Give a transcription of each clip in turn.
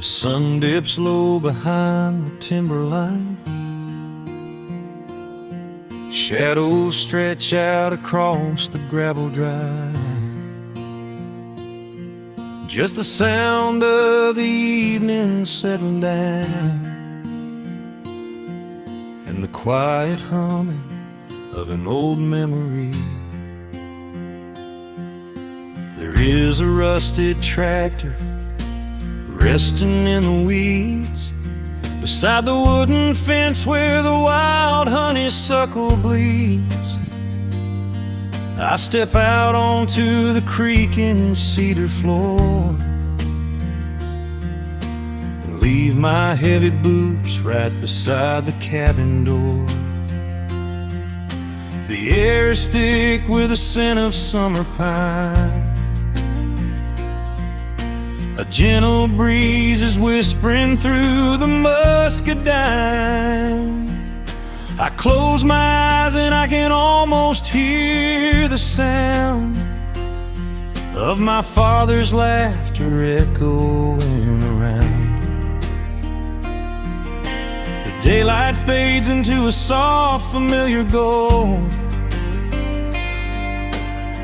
sun dips low behind the timberline. Shadows stretch out across the gravel drive. Just the sound of the evening settling down, and the quiet humming of an old memory. There is a rusted tractor resting in the weeds beside the wooden fence where the wild honeysuckle bleeds. I step out onto the creaking cedar floor and leave my heavy boots right beside the cabin door. The air is thick with the scent of summer pine. A gentle breeze is whispering through the muscadine. I close my eyes and I can almost hear the sound of my father's laughter echoing around. The daylight fades into a soft, familiar gold,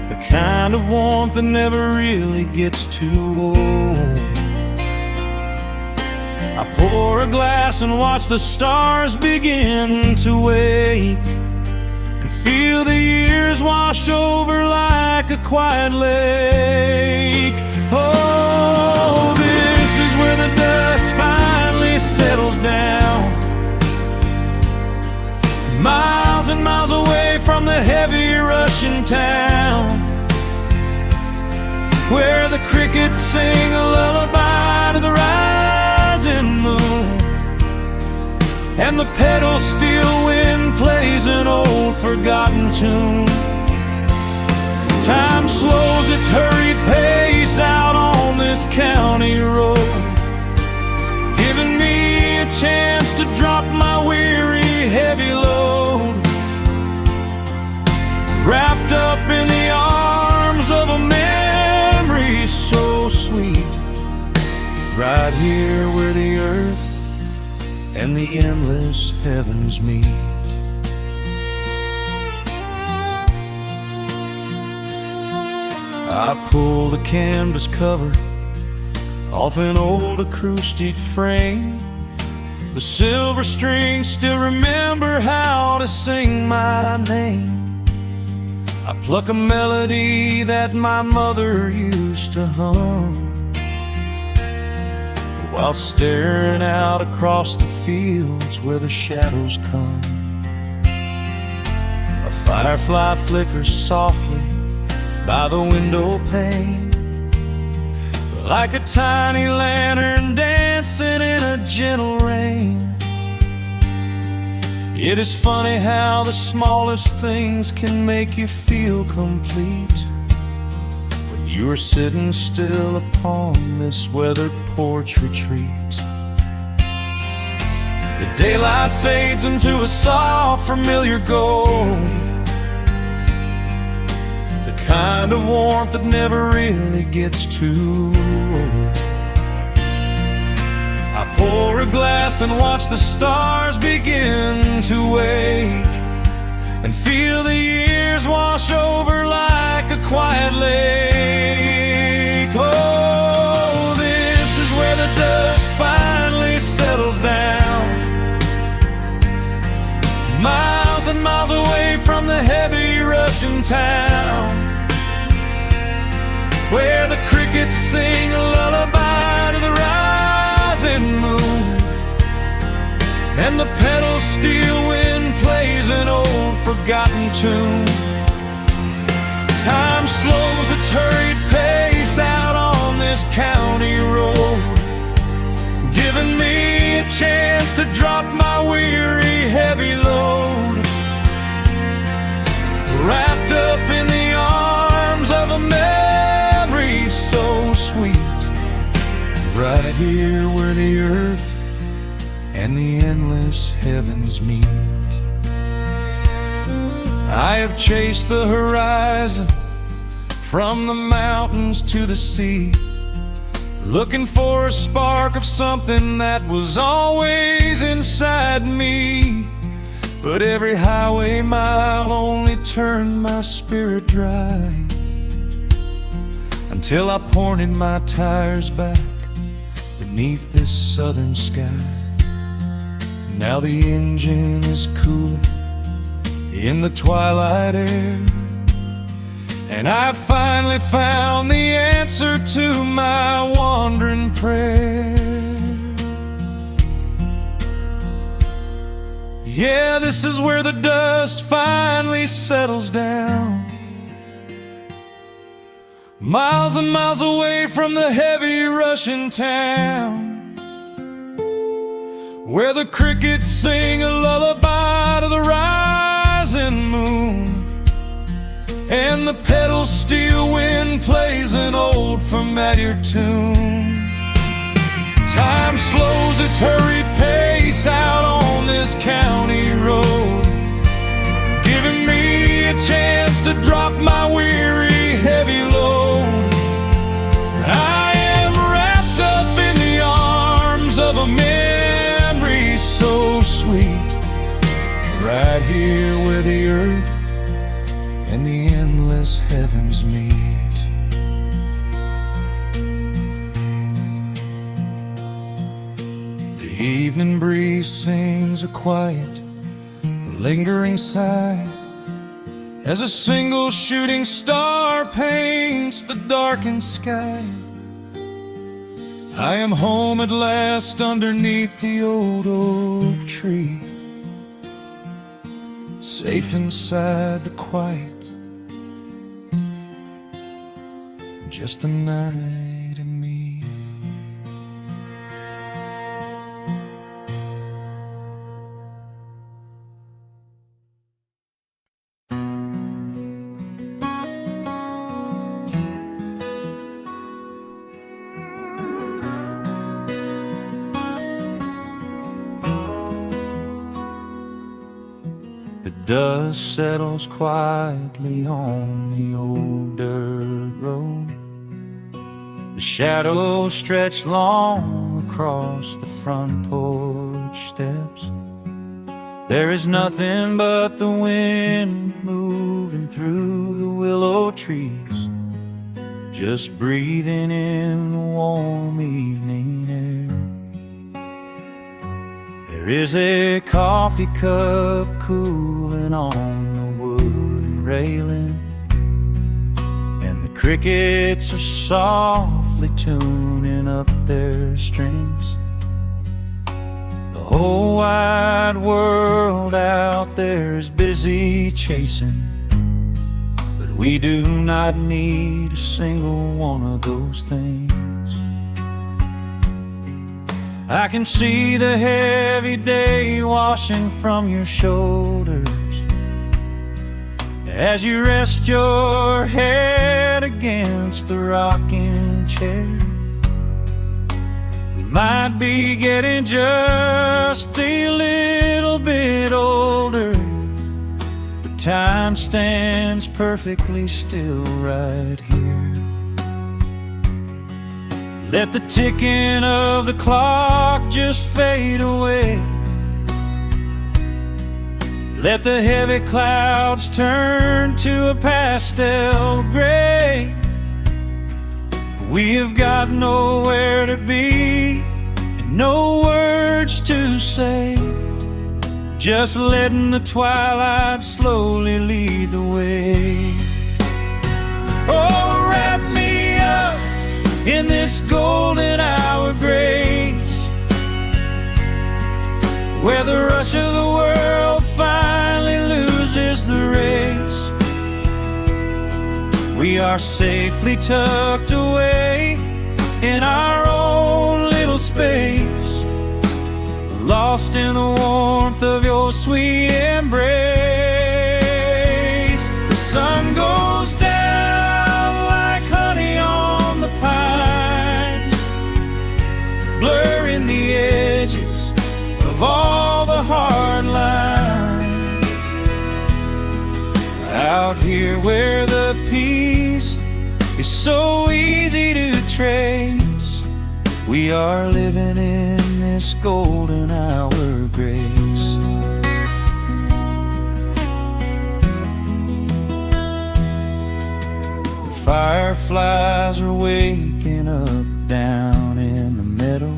the kind of warmth that never really gets too old. I pour a glass and watch the stars begin to wake, and feel the years wash over like a quiet lake. Oh, this is where the dust finally settles down, miles and miles away from the heavy Russian town, where the crickets sing a lullaby to the rising moon, and the pedal steel wind plays an old forgotten tune. Time slows its hurried pace out on this county road, giving me a chance to drop my weary heavy load, wrapped up in the arms of a memory so sweet, right here where the earth and the endless heavens meet. I pull the canvas cover off an old acoustic frame. The silver strings still remember how to sing my name. I pluck a melody that my mother used to hum while staring out across the fields where the shadows come. A firefly flickers softly by the window pane, like a tiny lantern dancing in a gentle rain. It is funny how the smallest things can make you feel complete when you are sitting still upon this weathered porch retreat. The daylight fades into a soft, familiar gold, the kind of warmth that never really gets too old. I pour a glass and watch the stars begin to wake, and feel the years wash over like a quiet lake. Oh, this is where the dust finally settles down, miles and miles away from the heavy Russian town, where the crickets sing a lullaby to the rising moon, and the pedal steel wind plays an old forgotten tune. Time slows its hurried pace out on this county road, giving me a chance to drop my weary heavy load, wrapped up in the arms of a memory so sweet, right here where the earth and the endless heavens meet. I have chased the horizon from the mountains to the sea, looking for a spark of something that was always inside me. But every highway mile only turned my spirit dry, until I pointed my tires back beneath this southern sky. Now the engine is cooling in the twilight air, and I finally found the answer to my wandering prayer. Yeah, this is where the dust finally settles down, miles and miles away from the heavy Russian town, where the crickets sing a lullaby to the rising moon, and the pedal steel wind plays an old familiar tune. Time slows its hurried pace out on this county road, giving me a chance to drop my weary, heavy load. I am wrapped up in the arms of a memory so sweet, right here where the earth and the endless heavens meet. The evening breeze sings a quiet, lingering sigh, as a single shooting star paints the darkened sky. I am home at last underneath the old oak tree, safe inside the quiet, just the night and me. The dust settles quietly on the old dirt road. The shadows stretch long across the front porch steps. There is nothing but the wind moving through the willow trees, just breathing in the warm evening air. There is a coffee cup cooling on the wooden railing, and the crickets are softly tuning up their strings. The whole wide world out there is busy chasing, but we do not need a single one of those things. I can see the heavy day washing from your shoulders as you rest your head against the rocking chair. We might be getting just a little bit older, but time stands perfectly still right here. Let the ticking of the clock just fade away. Let the heavy clouds turn to a pastel gray. We have got nowhere to be and no words to say, just letting the twilight slowly lead the way. Oh, wrap me up in this golden hour grace, where the rush of the world finally loses the race. We are safely tucked away in our own little space, lost in the warmth of your sweet embrace. The sun goes down like honey on the pines, blurring the edges of all the hard lines. Out here where the peace is so easy to trace, We are living in this golden hour grace. The fireflies are waking up down in the meadow,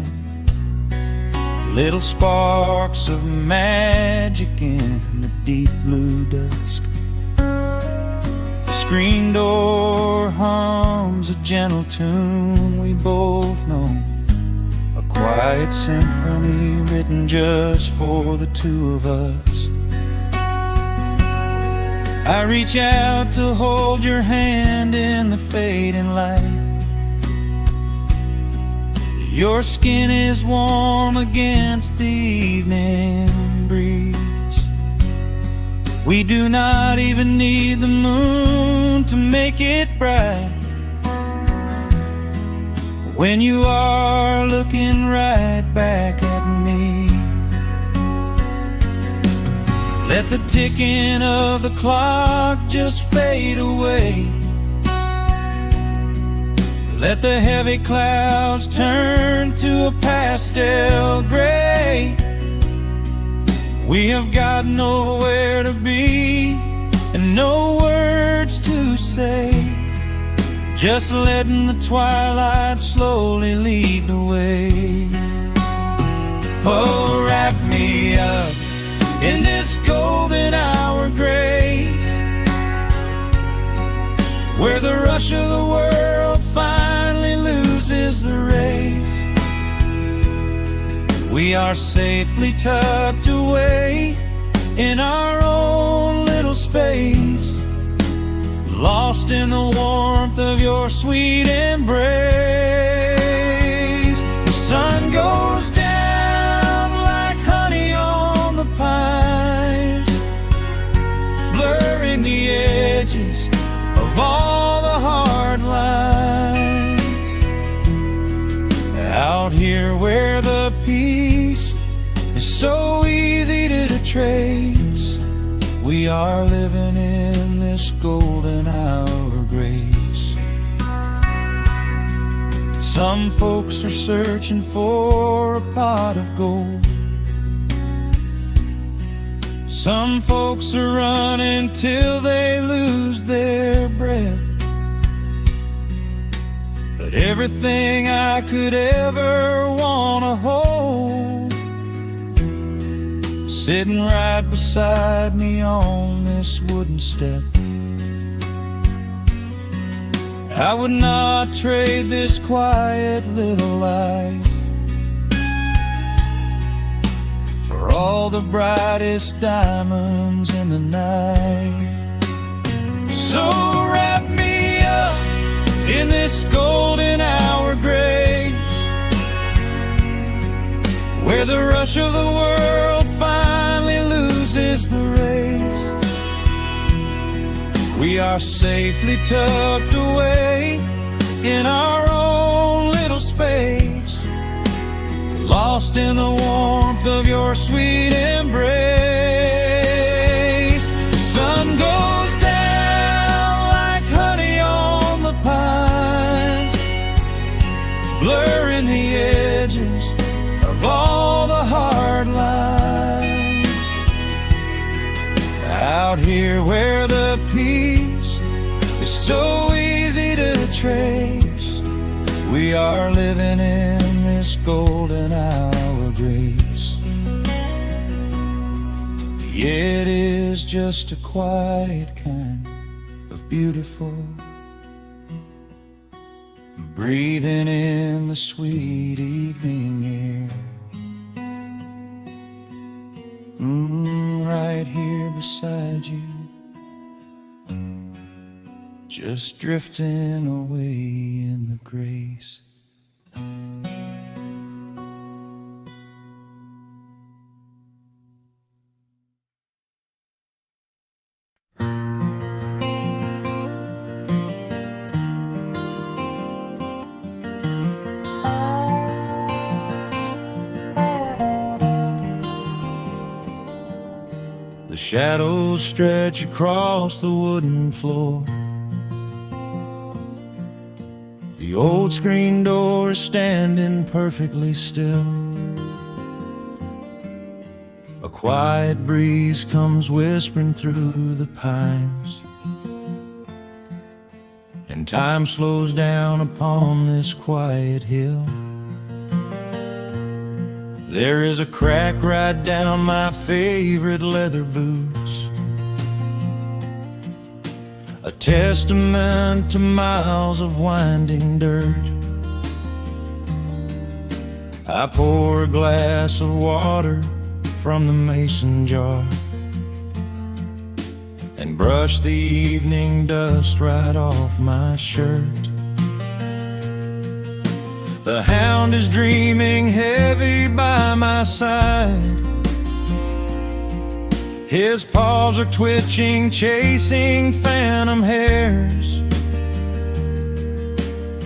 little sparks of magic in the deep blue dusk. The screen door hums a gentle tune we both know, a quiet symphony written just for the two of us. I reach out to hold your hand in the fading light. Your skin is warm against the evening breeze. We do not even need the moon to make it bright when you are looking right back at me. Let the ticking of the clock just fade away. Let the heavy clouds turn to a pastel gray. We have got nowhere to be and no words to say, just letting the twilight slowly lead the way. Oh, wrap me up in this golden hour grace, where the rush of the world finally loses the race. We are safely tucked away in our own little space, lost in the warmth of your sweet embrace. The sun goes down like honey on the pines, blurring the edges of all the hard lines. Out here where the peace is so easy to trace, we are living in this golden hour grace. Some folks are searching for a pot of gold. Some folks are running till they lose their breath. But everything I could ever wanna hold, sitting right beside me on this wooden step. I would not trade this quiet little life for all the brightest diamonds in the night. So wrap me up in this golden hour grace, where the rush of the world finally loses the race. We are safely tucked away in our own little space, lost in the warmth of your sweet embrace. The sun goes down like honey on the pines, blurring the edges of all the hard lines. Out here where the peace is so easy to trace, we are living in this golden hour grace. It is just a quiet kind of beautiful, breathing in the sweet evening air. Right here beside you, just drifting away in the grace. The shadows stretch across the wooden floor. The The old screen door is standing perfectly still. A quiet breeze comes whispering through the pines, and time slows down upon this quiet hill. There is a crack right down my favorite leather boots, a testament to miles of winding dirt. I pour a glass of water from the mason jar and brush the evening dust right off my shirt. The hound is dreaming heavy by my side. His paws are twitching, chasing phantom hares.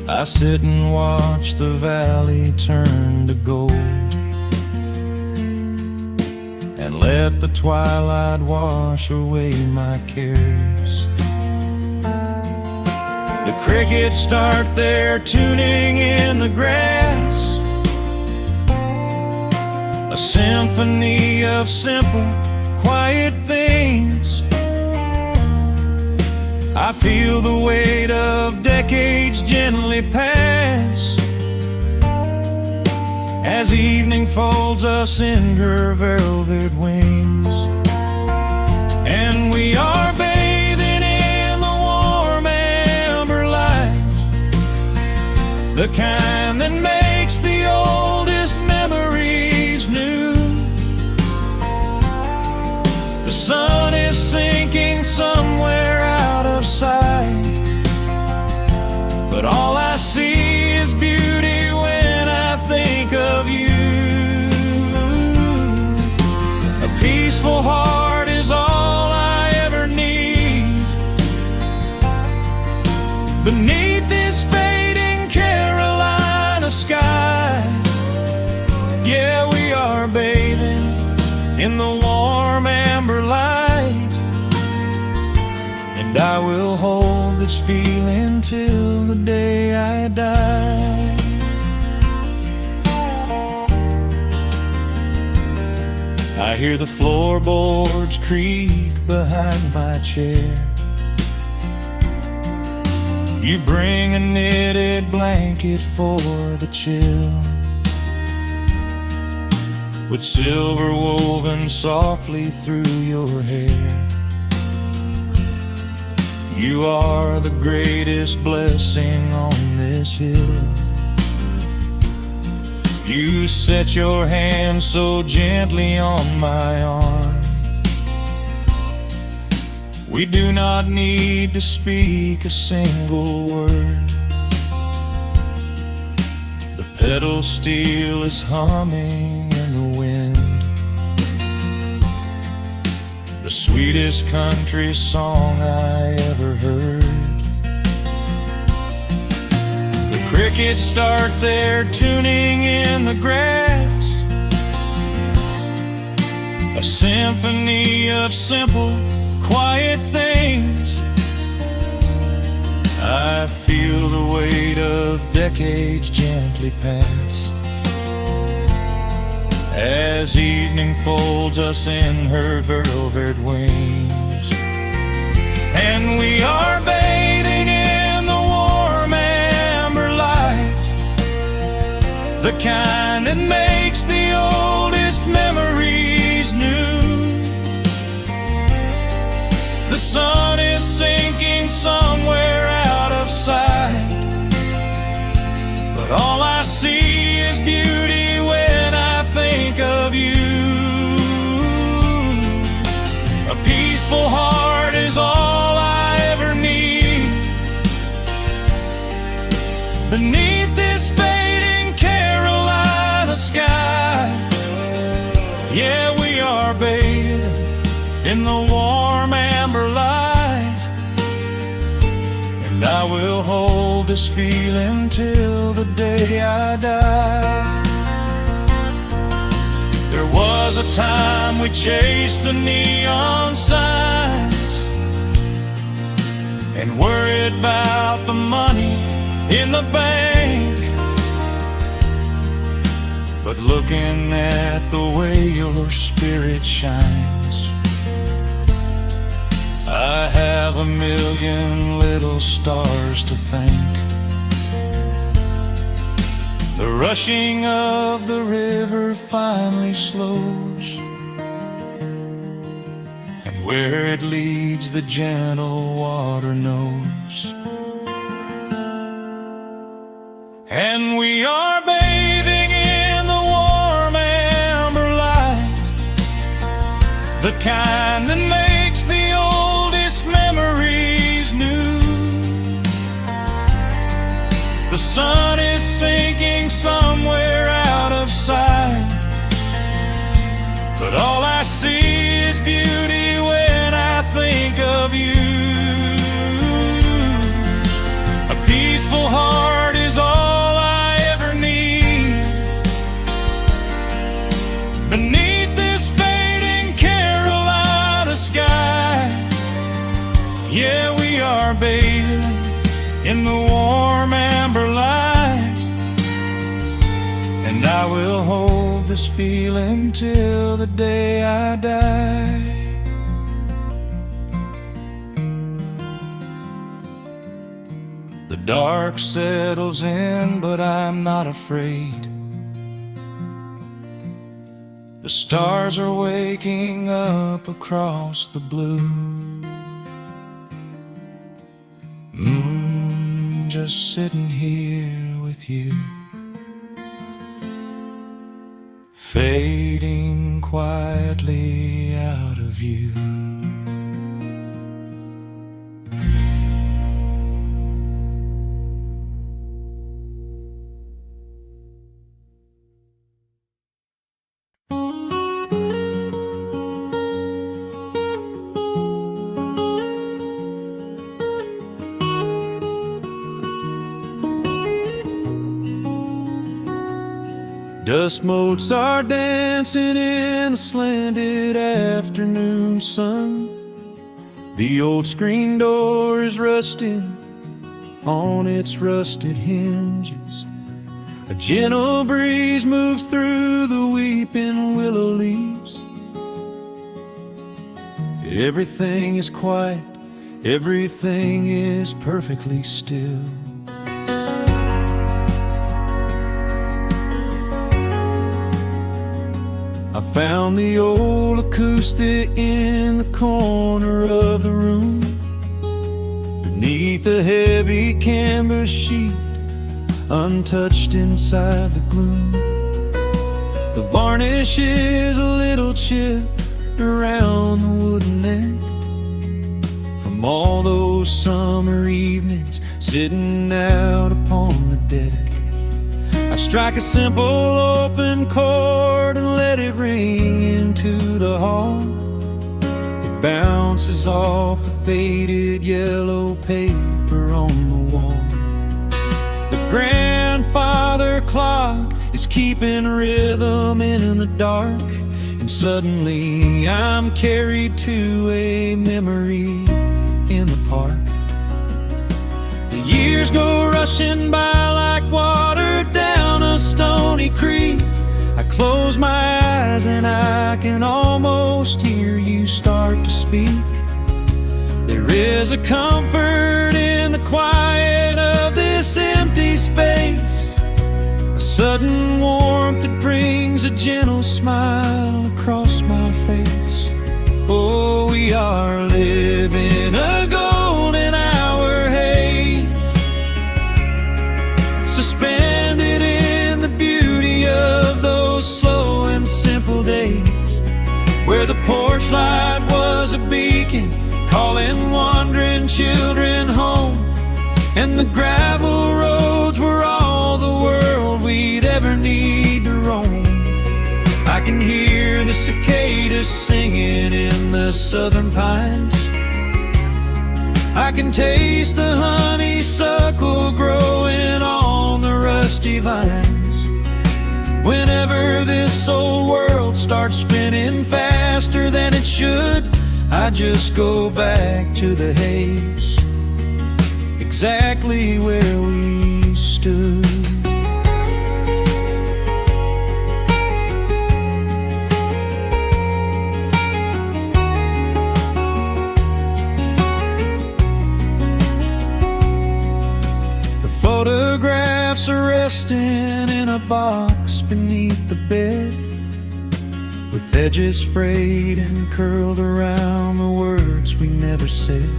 I sit and watch the valley turn to gold, and let the twilight wash away my cares. The crickets start their tuning in the grass, a symphony of simple, quiet things. I feel the weight of decades gently pass, as evening folds us in her velvet wings. And we are bathing in the warm amber light, the kind that makes the oldest memories new. The sun is sinking somewhere out of sight, but all I see is beauty when I think of you. A peaceful heart is all I ever need. Beneath this fading Carolina sky, yeah, we are bathing in the warm amber light, and I will hold this feeling till the day I die. I hear the floorboards creak behind my chair. You bring a knitted blanket for the chill, with silver woven softly through your hair. You are the greatest blessing on this hill. You set your hand so gently on my arm. We do not need to speak a single word. The pedal steel is humming in the wind, the sweetest country song I ever heard. The crickets start their tuning in the grass, a symphony of simple, quiet things. I feel the weight of decades gently pass, as evening folds us in her velvet wings. And we are bathing in the warm amber light, the kind that makes the oldest memories new. The sun is sinking somewhere out of sight, but all I see is beauty when I think of you. A peaceful heart is all I ever need. Beneath this fading Carolina sky, yeah, we are bathing in the warm amber light, and I will hold this feeling till the day I die. There was a time we chased the neon signs and worried about the money in the bank, but looking at the way your spirit shines, I have a million little stars to thank. The rushing of the river finally slows, and where it leads the gentle water knows. And we are bathing in the warm amber light, the kind that makes the oldest memories new. The sun is sinking somewhere out of sight, but all I see is beauty when I think of you. A peaceful heart is all I ever need. Beneath this fading Carolina sky, yeah, we are bathing in the warm amber light, and I will hold this feeling till the day I die. The dark settles in, but I'm not afraid. The stars are waking up across the blue. Just sitting here with you, fading quietly out of view. Dust motes are dancing in the slanted afternoon sun. The old screen door is rusting on its rusted hinges. A gentle breeze moves through the weeping willow leaves. Everything is quiet, everything is perfectly still. I found the old acoustic in the corner of the room, beneath a heavy canvas sheet, untouched inside the gloom. The varnish is a little chipped around the wooden neck from all those summer evenings sitting out upon the deck. I strike a simple open chord and let it ring into the hall. It bounces off the faded yellow paper on the wall. The grandfather clock is keeping rhythm in the dark, and suddenly I'm carried to a memory in the park. The years go rushing by like water down a stony creek. I close my eyes and I can almost hear you start to speak. There is a comfort in the quiet of this empty space, a sudden warmth that brings a gentle smile across my face. Oh, we are living a golden hour haze, suspended in the beauty of those slow and simple days, where the porch light was a beacon calling wandering children home, and the gravel roads were all the world we'd ever need to roam. I can hear the cicadas singing in the southern pines. I can taste the honeysuckle growing on the rusty vines. Whenever this old world starts spinning faster than it should, I just go back to the haze, exactly where we stood. The photographs are resting in a box beneath the bed, with edges frayed and curled around the words we never said.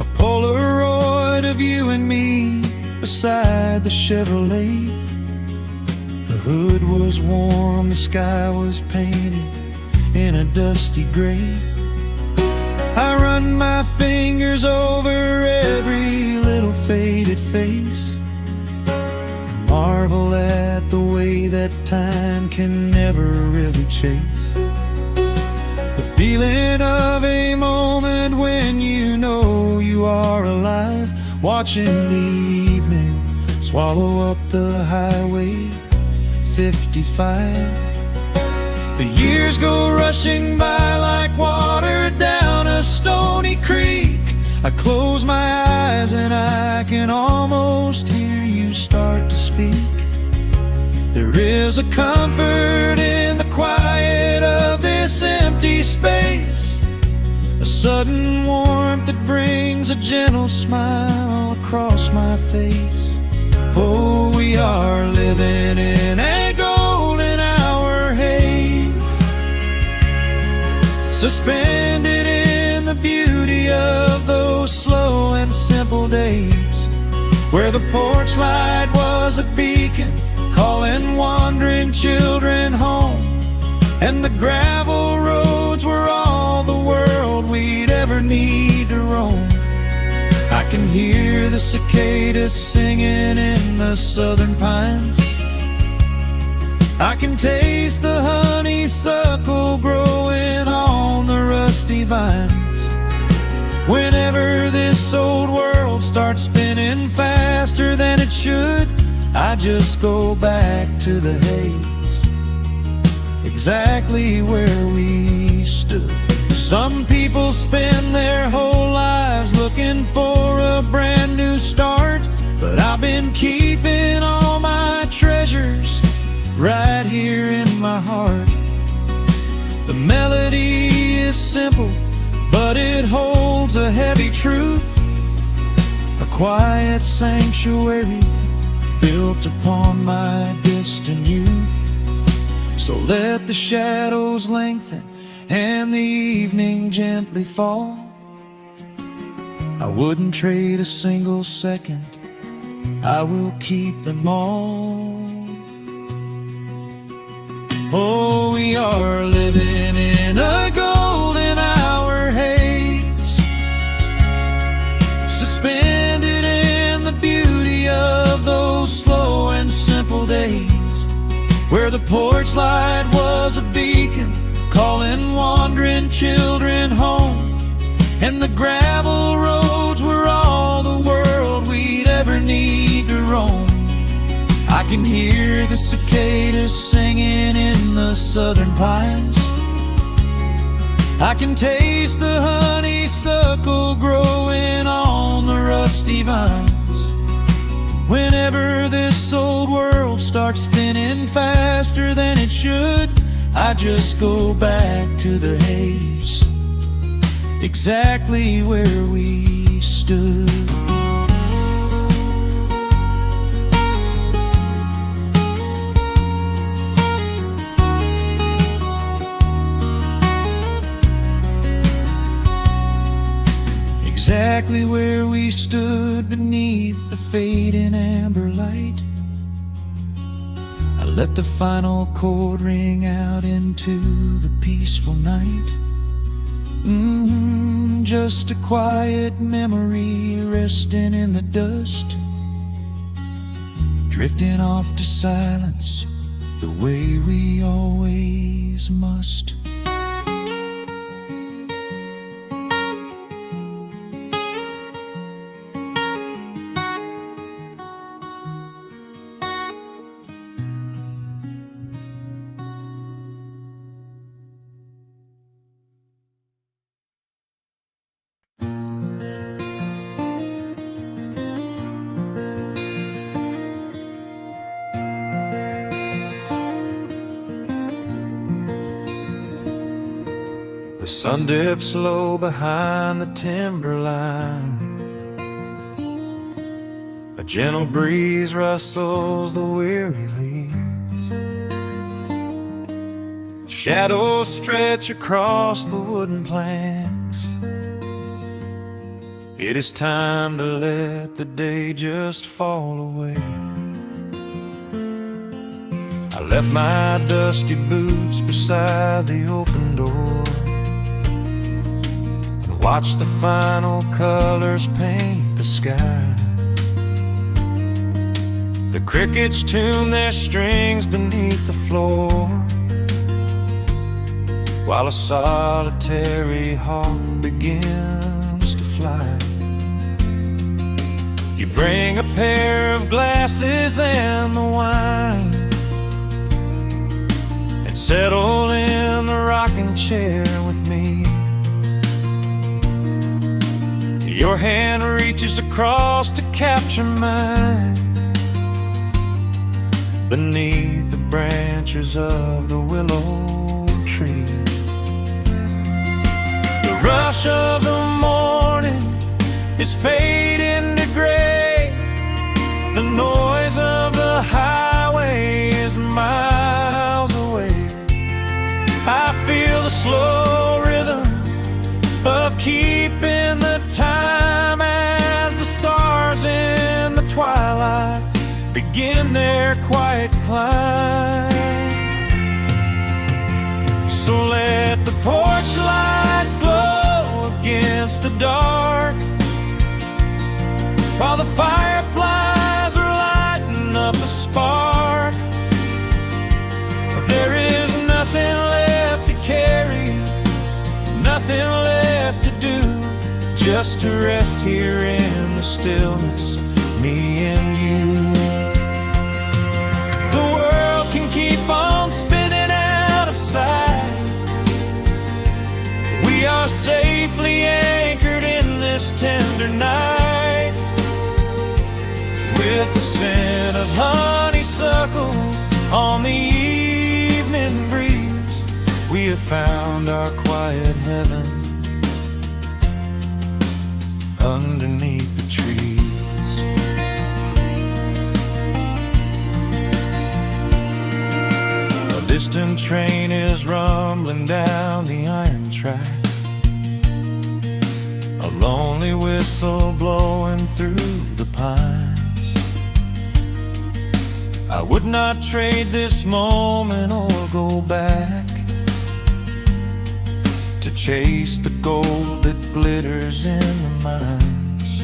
A Polaroid of you and me beside the Chevrolet. The hood was warm, the sky was painted in a dusty gray. I run my fingers over every little faded face, marvel at the way that time can never really chase. The feeling of a moment when you know you are alive, watching the evening swallow up the highway 55. The years go rushing by like water down a stony creek. I close my eyes and I can almost hear you start to speak. There is a comfort in the quiet of this empty space, a sudden warmth that brings a gentle smile across my face. Oh, we are living in a golden hour haze, suspended in the beauty of those slow and simple days, where the porch light was a beacon calling wandering children home, and the gravel roads were all the world we'd ever need to roam. I can hear the cicadas singing in the southern pines, I can taste the honeysuckle growing on the rusty vines. Whenever this old world starts spinning faster than it should, I just go back to the haze, exactly where we stood. Some people spend their whole lives looking for a brand new start, but I've been keeping all my treasures right here in my heart. The melody is simple, but it holds a heavy truth, a quiet sanctuary built upon my distant youth. So let the shadows lengthen and the evening gently fall. I wouldn't trade a single second, I will keep them all. Oh, we are living in a golden hour haze, suspended in the beauty of those slow and simple days, where the porch light was a beacon calling wandering children home, and the gravel roads were all the world we'd ever need to roam. I can hear the cicadas singing in the southern pines, I can taste the honeysuckle growing on the rusty vines. Whenever this old world starts spinning faster than it should, I just go back to the haze, exactly where we stood. Exactly where we stood beneath the fading amber light. I let the final chord ring out into the peaceful night. Just a quiet memory resting in the dust, drifting off to silence the way we always must. The sun dips low behind the timberline. A gentle breeze rustles the weary leaves. Shadows stretch across the wooden planks. It is time to let the day just fall away. I left my dusty boots beside the open door and watched the final colors paint the sky. The crickets tune their strings beneath the floor, while a solitary hawk begins to fly. You bring a pair of glasses and the wine, and settle in the rocking chair with me. Your hand reaches across to capture mine beneath the branches of the willow tree. The rush of the morning is fading to gray. The noise of the highway is miles away. I feel the slow rhythm of keeping the time as the stars in the twilight begin their quiet climb. So let the porch light glow against the dark, while the fireflies are lighting up a spark. There is nothing left to carry, nothing left to do, just to rest here in the stillness, me and you. The world can keep on spinning out of sight. We are safely anchored in this tender night. With the scent of honeysuckle on the evening breeze, we have found our quiet heaven underneath the trees. A distant train is rumbling down the iron track, a lonely whistle blowing through the pines. I would not trade this moment or go back to chase the gold that glitters in the mines.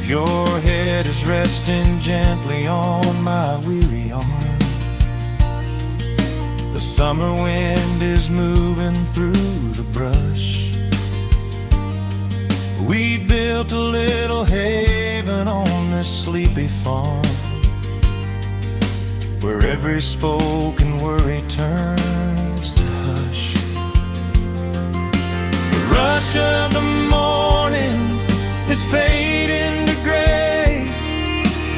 Your head is resting gently on my weary arm. The summer wind is moving through the brush. We built a little haven on this sleepy farm, where every spoken worry turns to hush. The rush of the morning is fading to gray.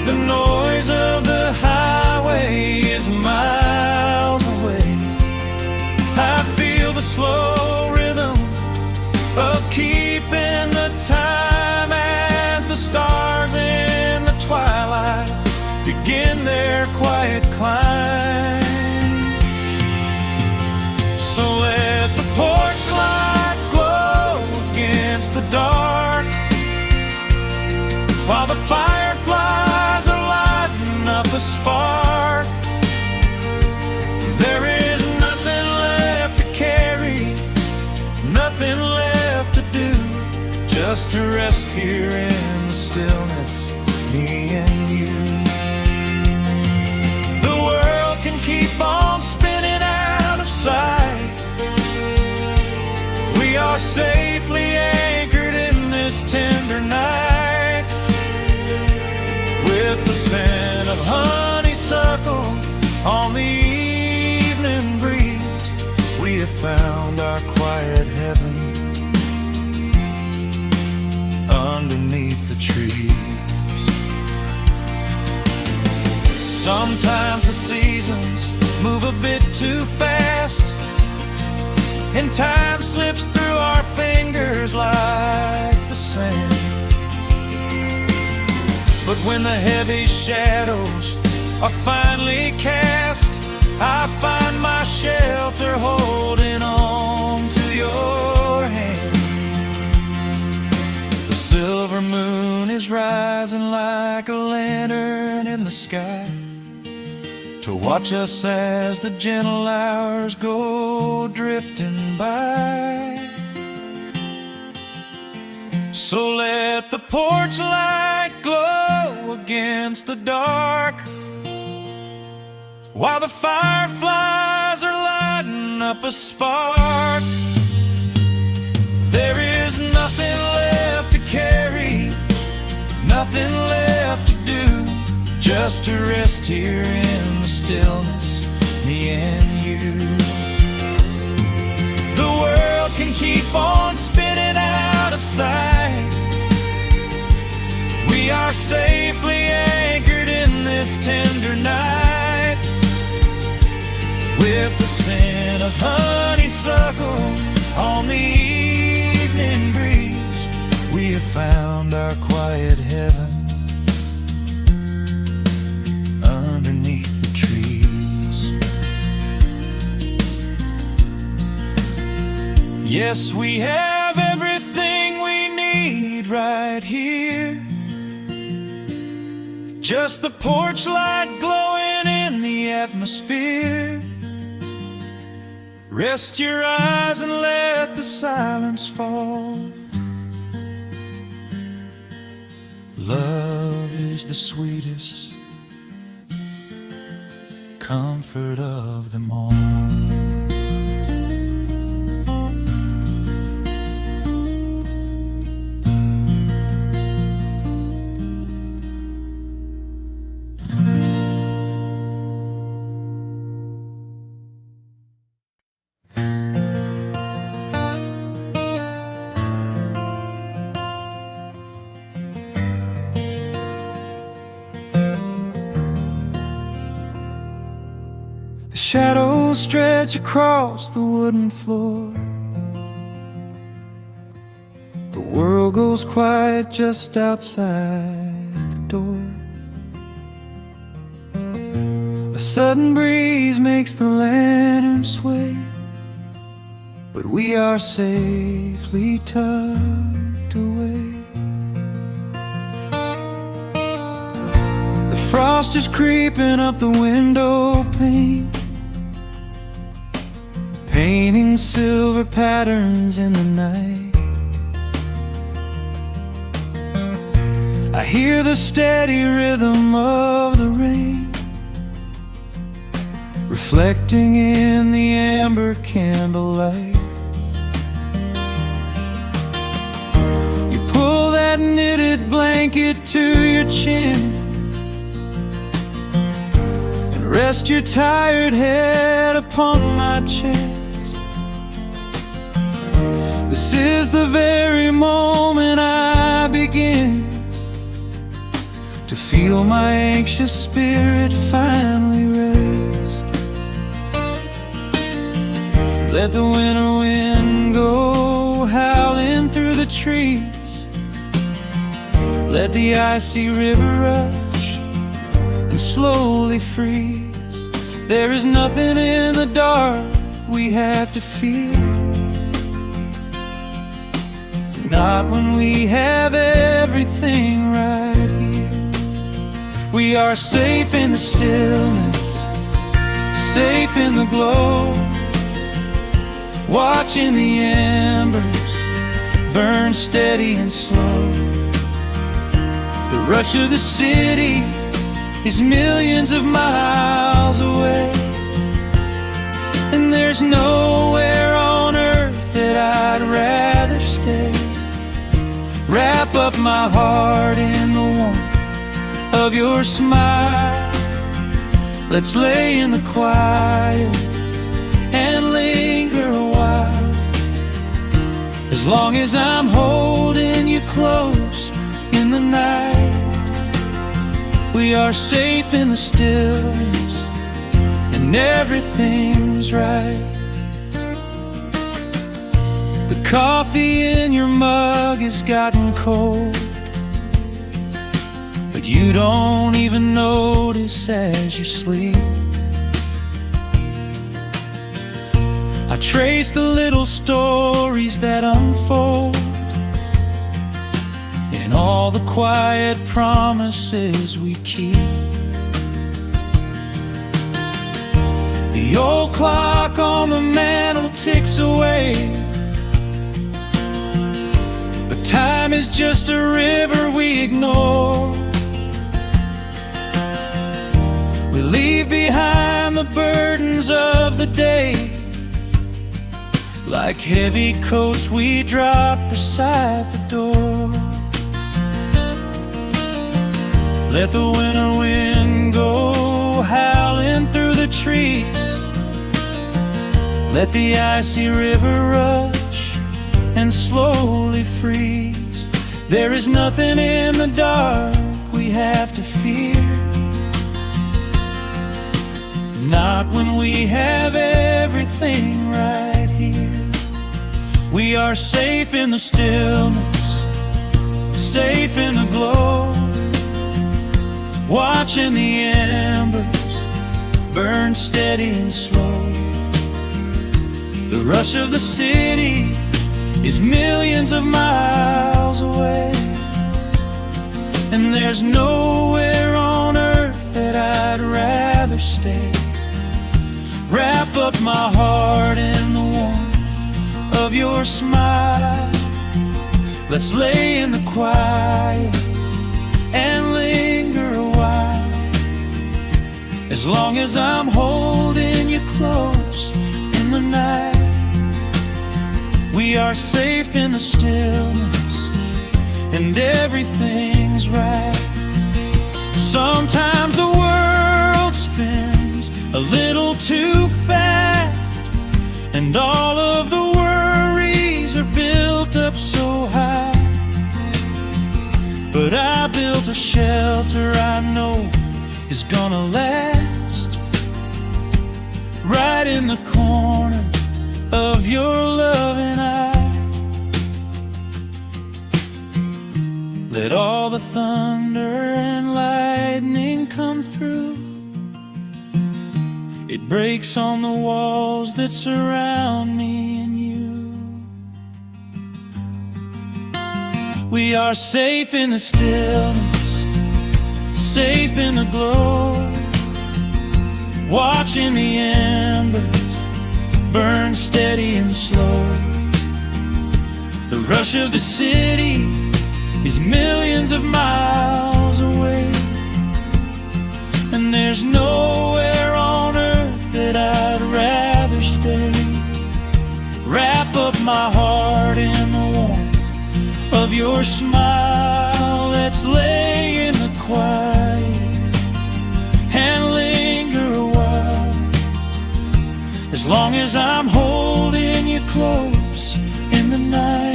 The noise of the highway is miles away. I feel the slow rhythm of keeping the time as the stars in the twilight begin their quiet climb. So let the porch light glow against the dark, while the fireflies are lighting up a spark. There is nothing left to carry, nothing left to do, just to rest here in the stillness, me and you. Keep on spinning out of sight. We are safely anchored in this tender night. With the scent of honeysuckle on the evening breeze, we have found our quiet heaven underneath the trees. Sometimes the seasons move a bit too fast, and when time slips through our fingers like the sand. But when the heavy shadows are finally cast, I find my shelter holding on to your hand. The silver moon is rising like a lantern in the sky to watch us as the gentle hours go drifting by. So let the porch light glow against the dark, while the fireflies are lighting up a spark. There is nothing left to carry, nothing left to do, just to rest here in the stillness, me and you. The world can keep on spinning out of sight. We are safely anchored in this tender night, with the scent of honeysuckle on the evening breeze. We have found our quiet heaven underneath the trees. Yes, we have everything we need right here. Just the porch light glowing in the atmosphere. Rest your eyes and let the silence fall. Love is the sweetest comfort of them all. Shadows stretch across the wooden floor. The world goes quiet just outside the door. A sudden breeze makes the lantern sway, but we are safely tucked away. The frost is creeping up the window pane, painting silver patterns in the night. I hear the steady rhythm of the rain reflecting in the amber candlelight. You pull that knitted blanket to your chin and rest your tired head upon my chest. This is the very moment I begin to feel my anxious spirit finally rest. Let the winter wind go howling through the trees. Let the icy river rush and slowly freeze. There is nothing in the dark we have to fear, not when we have everything right here. We are safe in the stillness, safe in the glow, watching the embers burn steady and slow. The rush of the city is millions of miles away, and there's nowhere on earth that I'd rather stay. Wrap up my heart in the warmth of your smile. Let's lay in the quiet and linger a while. As long as I'm holding you close in the night, we are safe in the stillness and everything's right. The coffee in your mug has gotten cold, but you don't even notice as you sleep. I trace the little stories that unfold in all the quiet promises we keep. The old clock on the mantle ticks away, but time is just a river we ignore. We leave behind the burdens of the day, like heavy coats we drop beside the door. Let the winter wind go howling through the trees. Let the icy river rush and slowly freeze. There is nothing in the dark we have to fear, not when we have everything right here. We are safe in the stillness, safe in the glow, watching the embers burn steady and slow. The rush of the city is millions of miles away, and there's nowhere on earth that I'd rather stay. Wrap up my heart in the warmth of your smile. Let's lay in the quiet and linger a while. As long as I'm holding you close in the night, we are safe in the stillness, and everything's right. Sometimes the world spins a little too fast, and all of the worries are built up so high. But I built a shelter I know is gonna last, right in the corner of your loving eye. Let all the thunder and lightning come through. It breaks on the walls that surround me and you. We are safe in the stillness, safe in the glow, watching the embers burn steady and slow. The rush of the city is millions of miles away, and there's nowhere on earth that I'd rather stay. Wrap up my heart in the warmth of your smile. Let's lay in the quiet and linger a while. As long as I'm holding you close in the night,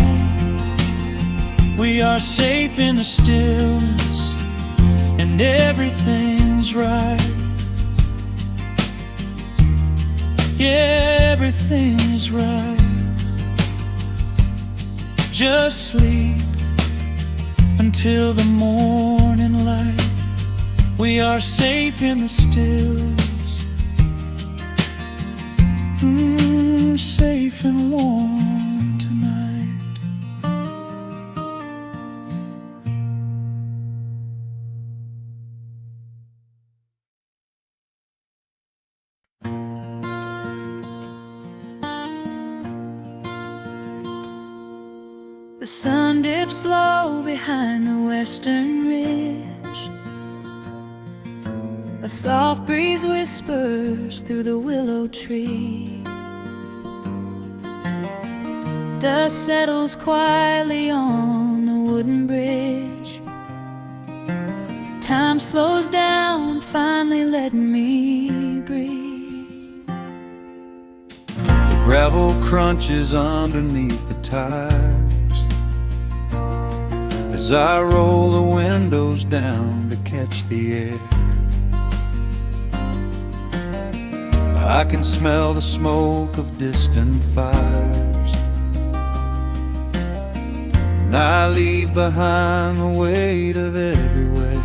we are safe in the stillness, and everything's right. Yeah, everything's right. Just sleep until the morning light. We are safe in the stillness, safe and warm tonight. The sun dips low behind the western ridge. A soft breeze whispers through the willow tree. Dust settles quietly on the wooden bridge. Time slows down, finally letting me breathe. The gravel crunches underneath the tires as I roll the windows down to catch the air. I can smell the smoke of distant fires and I leave behind the weight of everywhere.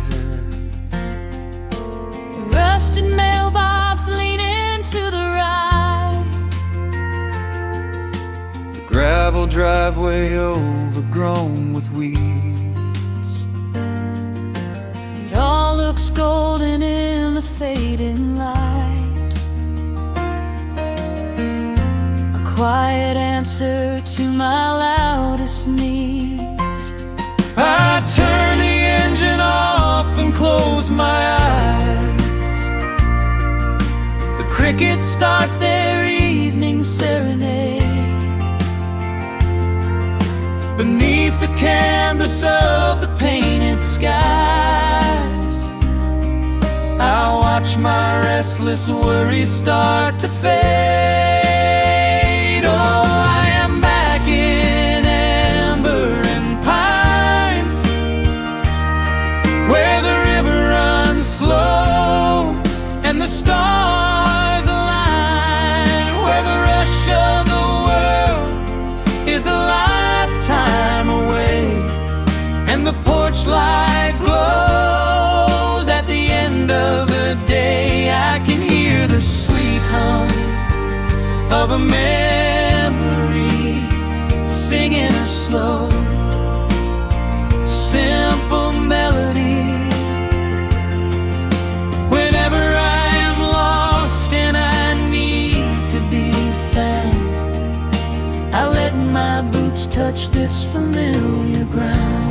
The rusted mailbox leaning to the right, The gravel driveway overgrown with weeds. it all looks golden in the fading light. A quiet answer to my loudest needs. I turn the engine off and close my eyes. The crickets start their evening serenade. Beneath the canvas of the painted skies, I watch my restless worries start to fade. Oh, I am back in amber and pine, where the river runs slow and the stars align, where the rush of the world is a lifetime away, and the porch light glows at the end of the day. I can hear the sweet hum of a memory singing a slow, simple melody. Whenever I am lost and I need to be found, I let my boots touch this familiar ground.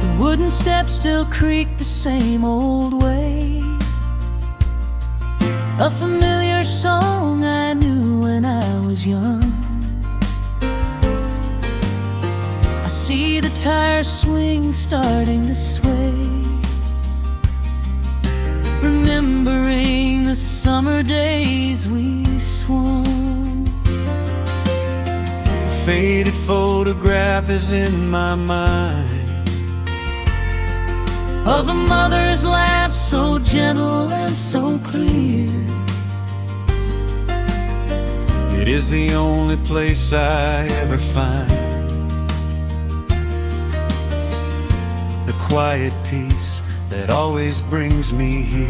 The wooden steps still creak the same old way. A familiar song I knew when I was young. I see the tire swing starting to sway, remembering the summer days we swung. A faded photograph is in my mind of a mother's laugh so gentle and so clear. It is the only place I ever find the quiet peace that always brings me here.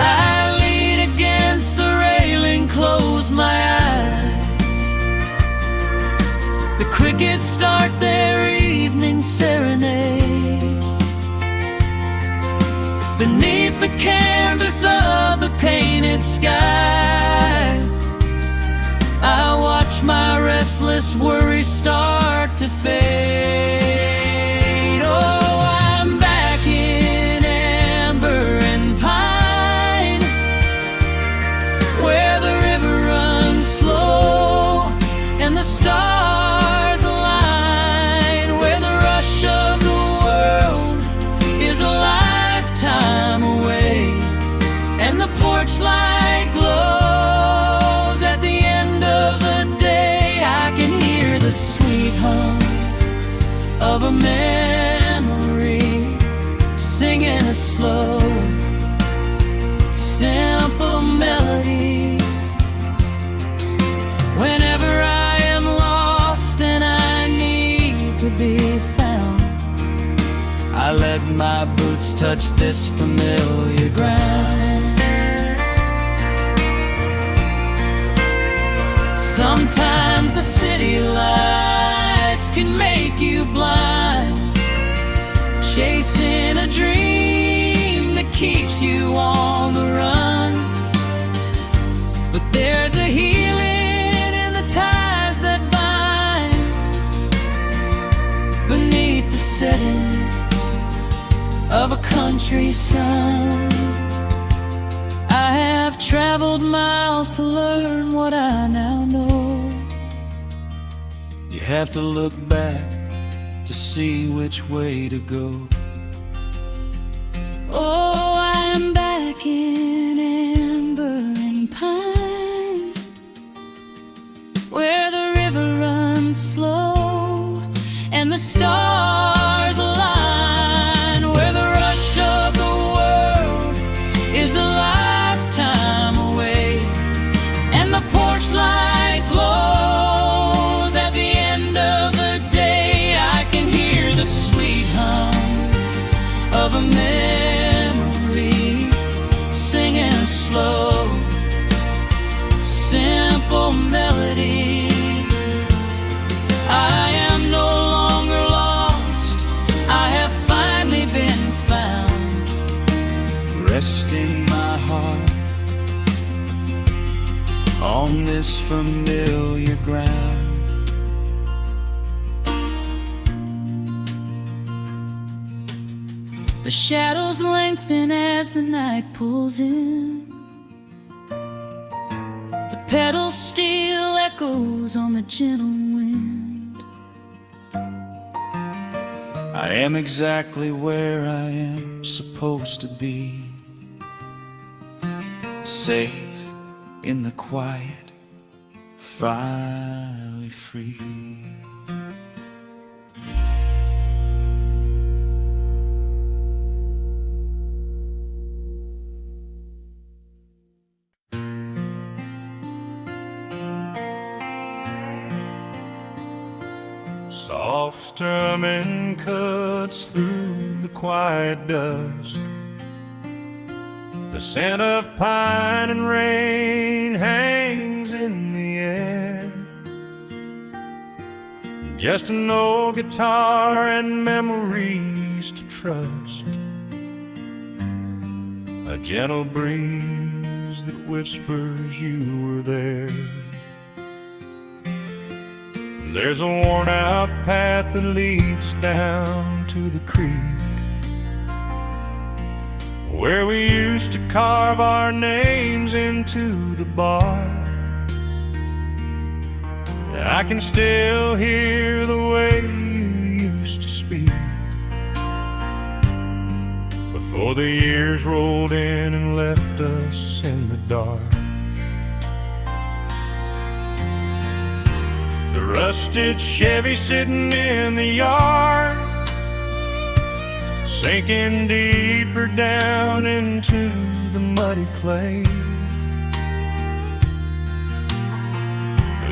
I lean against the railing, close my eyes. The crickets start their evening serenade. Beneath the canvas of the painted skies, I watch my restless worries start to fade. Oh, I'm back in amber and pine, where the river runs slow and the stars align, where the rush of the world is a lifetime away, and the porch light glows at the end of the day. I can hear the sweet hum of a memory singing a slow, simple melody. Whenever I am lost and I need to be found, I let my boots touch this familiar ground. Sometimes the city lights can make you blind, chasing a dream that keeps you on the run. But there's a healing in the ties that bind beneath the setting of a country sun. I have traveled miles to learn what I now know. You have to look back to see which way to go. Oh, I'm back in amber and pine, where the river runs slow and the stars align, where the rush of the world is a lifetime away, resting my heart on this familiar ground. The shadows lengthen as the night pulls in. The pedal steel echoes on the gentle wind. I am exactly where I am supposed to be, safe in the quiet, finally free. Soft strumming cuts through the quiet dusk. The scent of pine and rain hangs in the air. Just an old guitar and memories to trust. A gentle breeze that whispers you were there. There's a worn-out path that leads down to the creek, where we used to carve our names into the bark. I can still hear the way you used to speak before the years rolled in and left us in the dark. The rusted Chevy sitting in the yard, sinking deeper down into the muddy clay.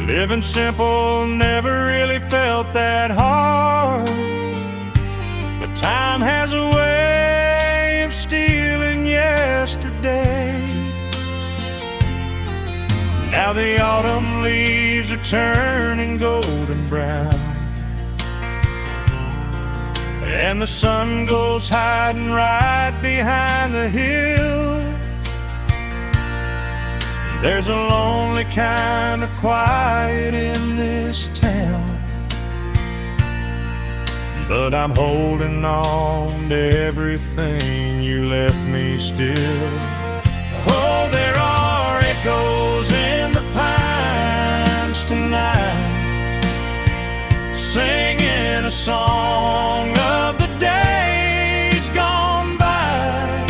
Living simple never really felt that hard, but time has a way of stealing yesterday. Now the autumn leaves are turning golden brown, and the sun goes hiding right behind the hill. There's a lonely kind of quiet in this town, but I'm holding on to everything you left me still. Oh, there are echoes in the pines tonight, singing a song of the days gone by,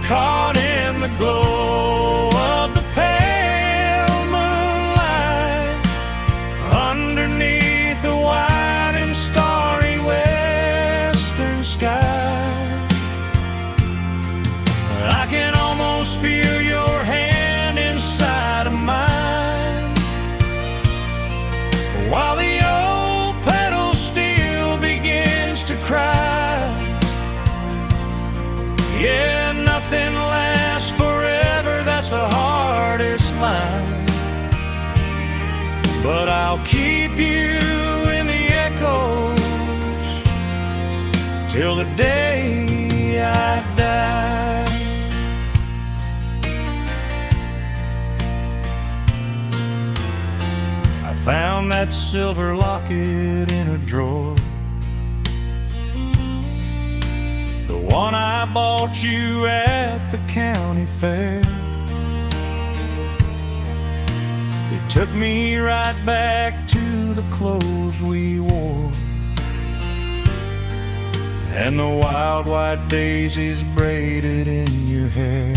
caught in the glow of the pale moonlight, underneath the wide and starry western sky. I can almost feel your hand inside of mine, while the old pedal steel begins to cry. Yeah, nothing lasts forever, that's the hardest line, but I'll keep you in the echoes till the day I die. I found that silver locket in a drawer, the one I bought you at the county fair. It took me right back to the clothes we wore, and the wild white daisies braided in your hair.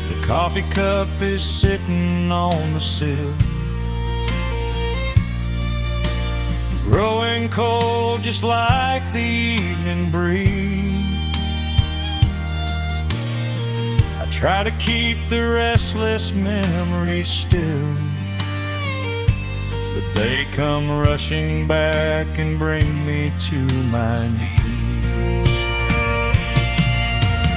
The coffee cup is sitting on the sill, growing cold just like the evening breeze. I try to keep the restless memories still, but they come rushing back and bring me to my knees.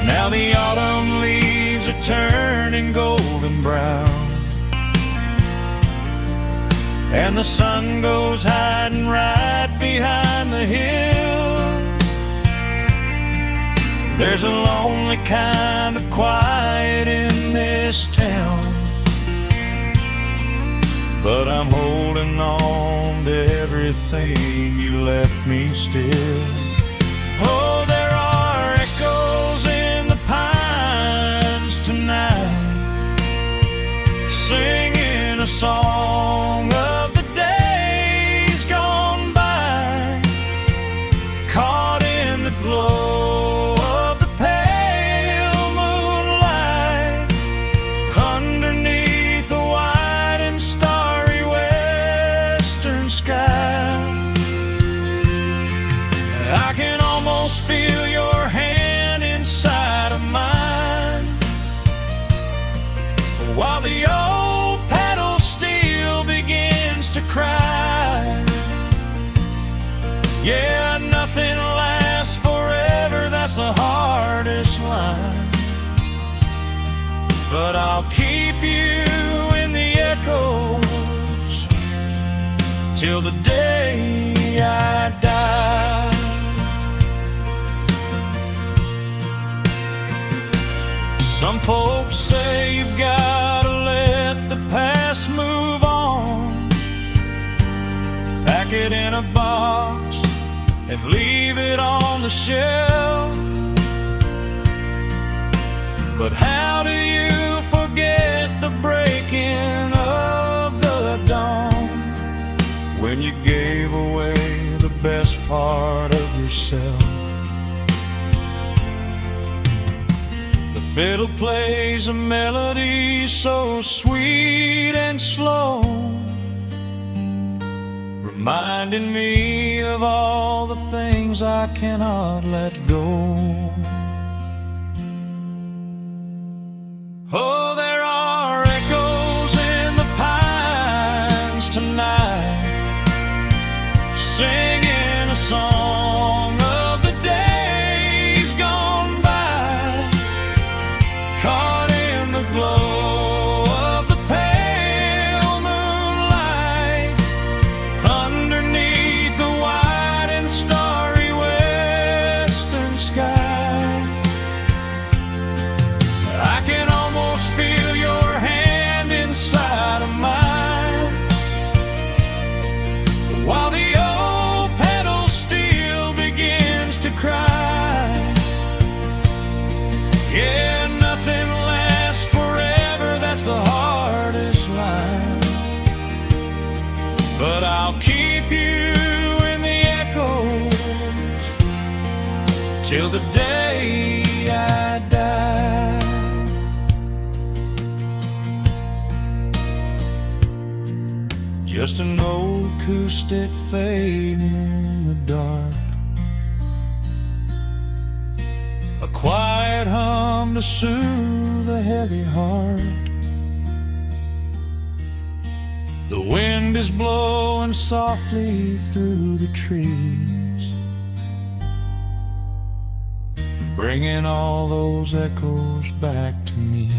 Now the autumn leaves are turning golden brown, and the sun goes hiding right behind the hill. There's a lonely kind of quiet in this town, but I'm holding on to everything you left me still. Oh, there are echoes in the pines tonight, singing a song of the days gone by, caught in the glow of the pale moonlight, underneath the white and starry western sky. I can almost feel your hand inside of mine, while the old pedal steel begins to cry. Yeah, nothing lasts forever, that's the hardest line, but I'll keep you in the echoes till the day I die. Some folks say you've gotta let the past move on, pack it in a box and leave it on the shelf. But how do you forget the breaking of the dawn, when you gave away the best part of yourself? The fiddle plays a melody so sweet and slow, reminding me of all the things I cannot let go. Oh, there are echoes in the pines tonight, singing a song of the days gone by, caught in the glow of the pale moonlight, underneath the white and starry western sky. I can almost feel your hand inside of mine, while the old pedal steel begins to cry. Yeah, nothing lasts forever, that's the hardest line, but I'll keep you in the echoes till the day I die. Just an old acoustic fading in the dark, a quiet hum to soothe a heavy heart. The wind is blowing softly through the trees, bringing all those echoes back to me.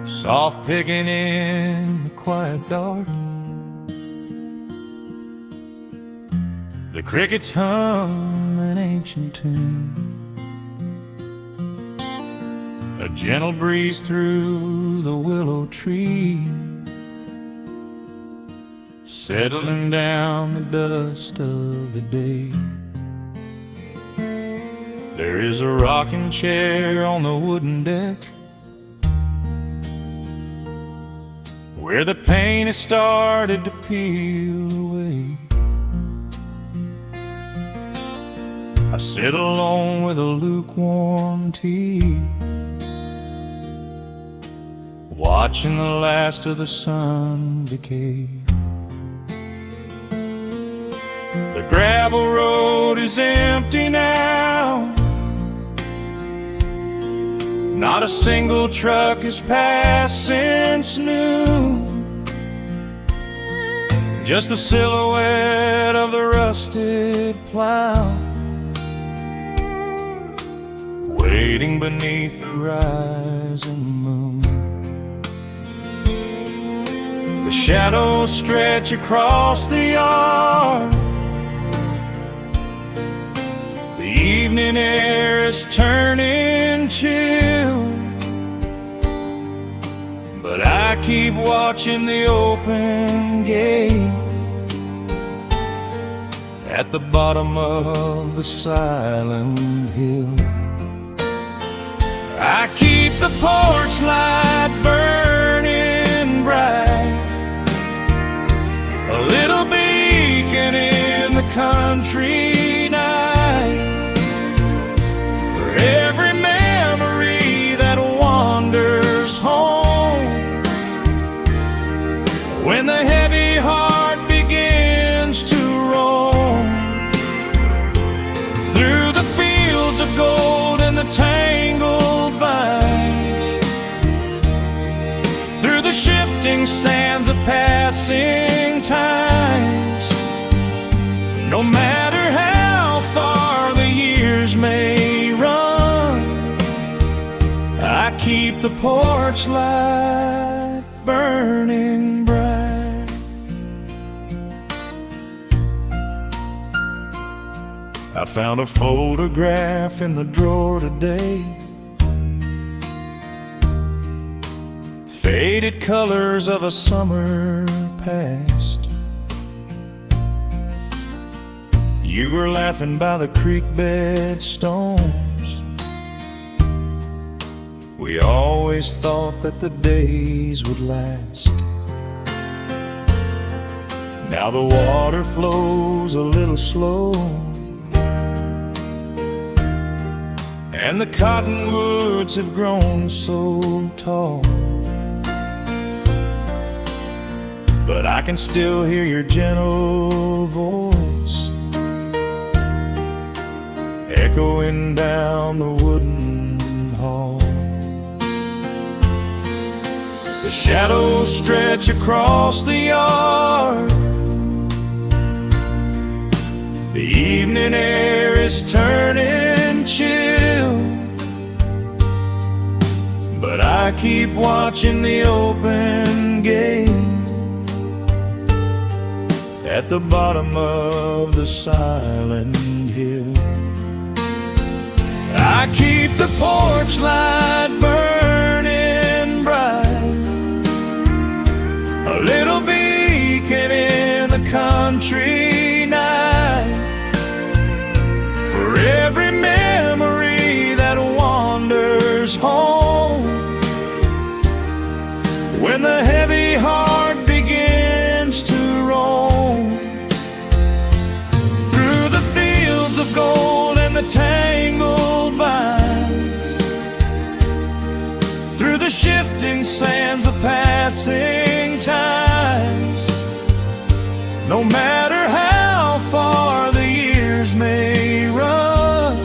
Soft picking in the quiet dark, the crickets hum an ancient tune, a gentle breeze through the willow tree, settling down the dust of the day. There is a rocking chair on the wooden deck, where the paint has started to peel away. I sit alone with a lukewarm tea, watching the last of the sun decay. The gravel road is empty now, not a single truck has passed since noon, just the silhouette of the rust rusted plow, waiting beneath the rising moon. The shadows stretch across the yard, the evening air is turning chill, but I keep watching the open gate at the bottom of the silent hill. I keep the porch light burning bright, a little beacon in the country night, for every memory that wanders home. When the heavy heart begins to roam through the fields of gold and the tangled vines, through the shifting sands of passing times, no matter how far the years may run, I keep the porch light burning bright. I found a photograph in the drawer today, faded colors of a summer past. You were laughing by the creek bed stones. We always thought that the days would last. Now the water flows a little slow, and the cottonwoods have grown so tall, but I can still hear your gentle voice echoing down the wooden hall. The shadows stretch across the yard, the evening air is turning chill, but I keep watching the open gate at the bottom of the silent hill. I keep the porch light burning bright, a little beacon in the country night, for every memory that wanders home. When the heavy heart begins to roam through the fields of gold and the tangled vines, through the shifting sands of passing times, no matter how far the years may run,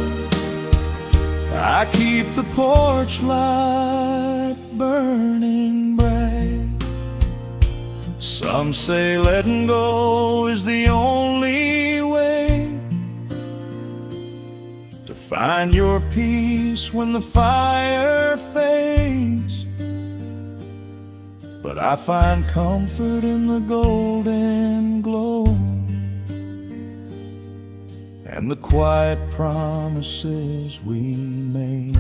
I keep the porch light burning bright. Some say letting go is the only way to find your peace when the fire fades, but I find comfort in the golden glow and the quiet promises we made.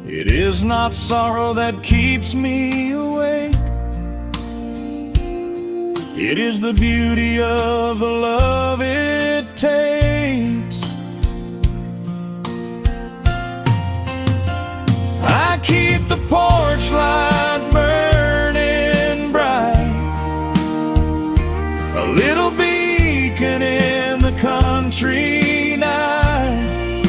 It is not sorrow that keeps me awake, it is the beauty of the love it takes. I keep the porch light burning bright, a little beacon in the country night,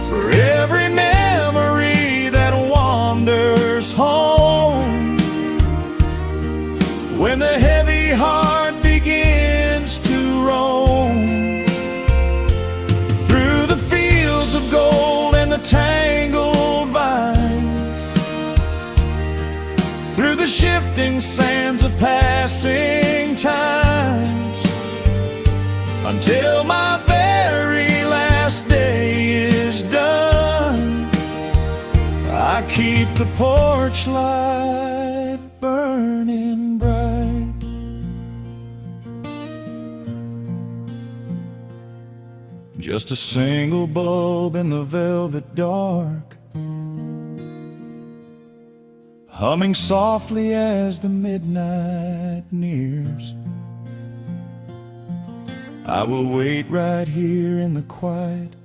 for every memory that wanders home. When the heavy heart begins to roam through the fields of gold and the tangled vines, through the shifting sands of passing time, keep the porch light burning bright. Just a single bulb in the velvet dark, humming softly as the midnight nears. I will wait right here in the quiet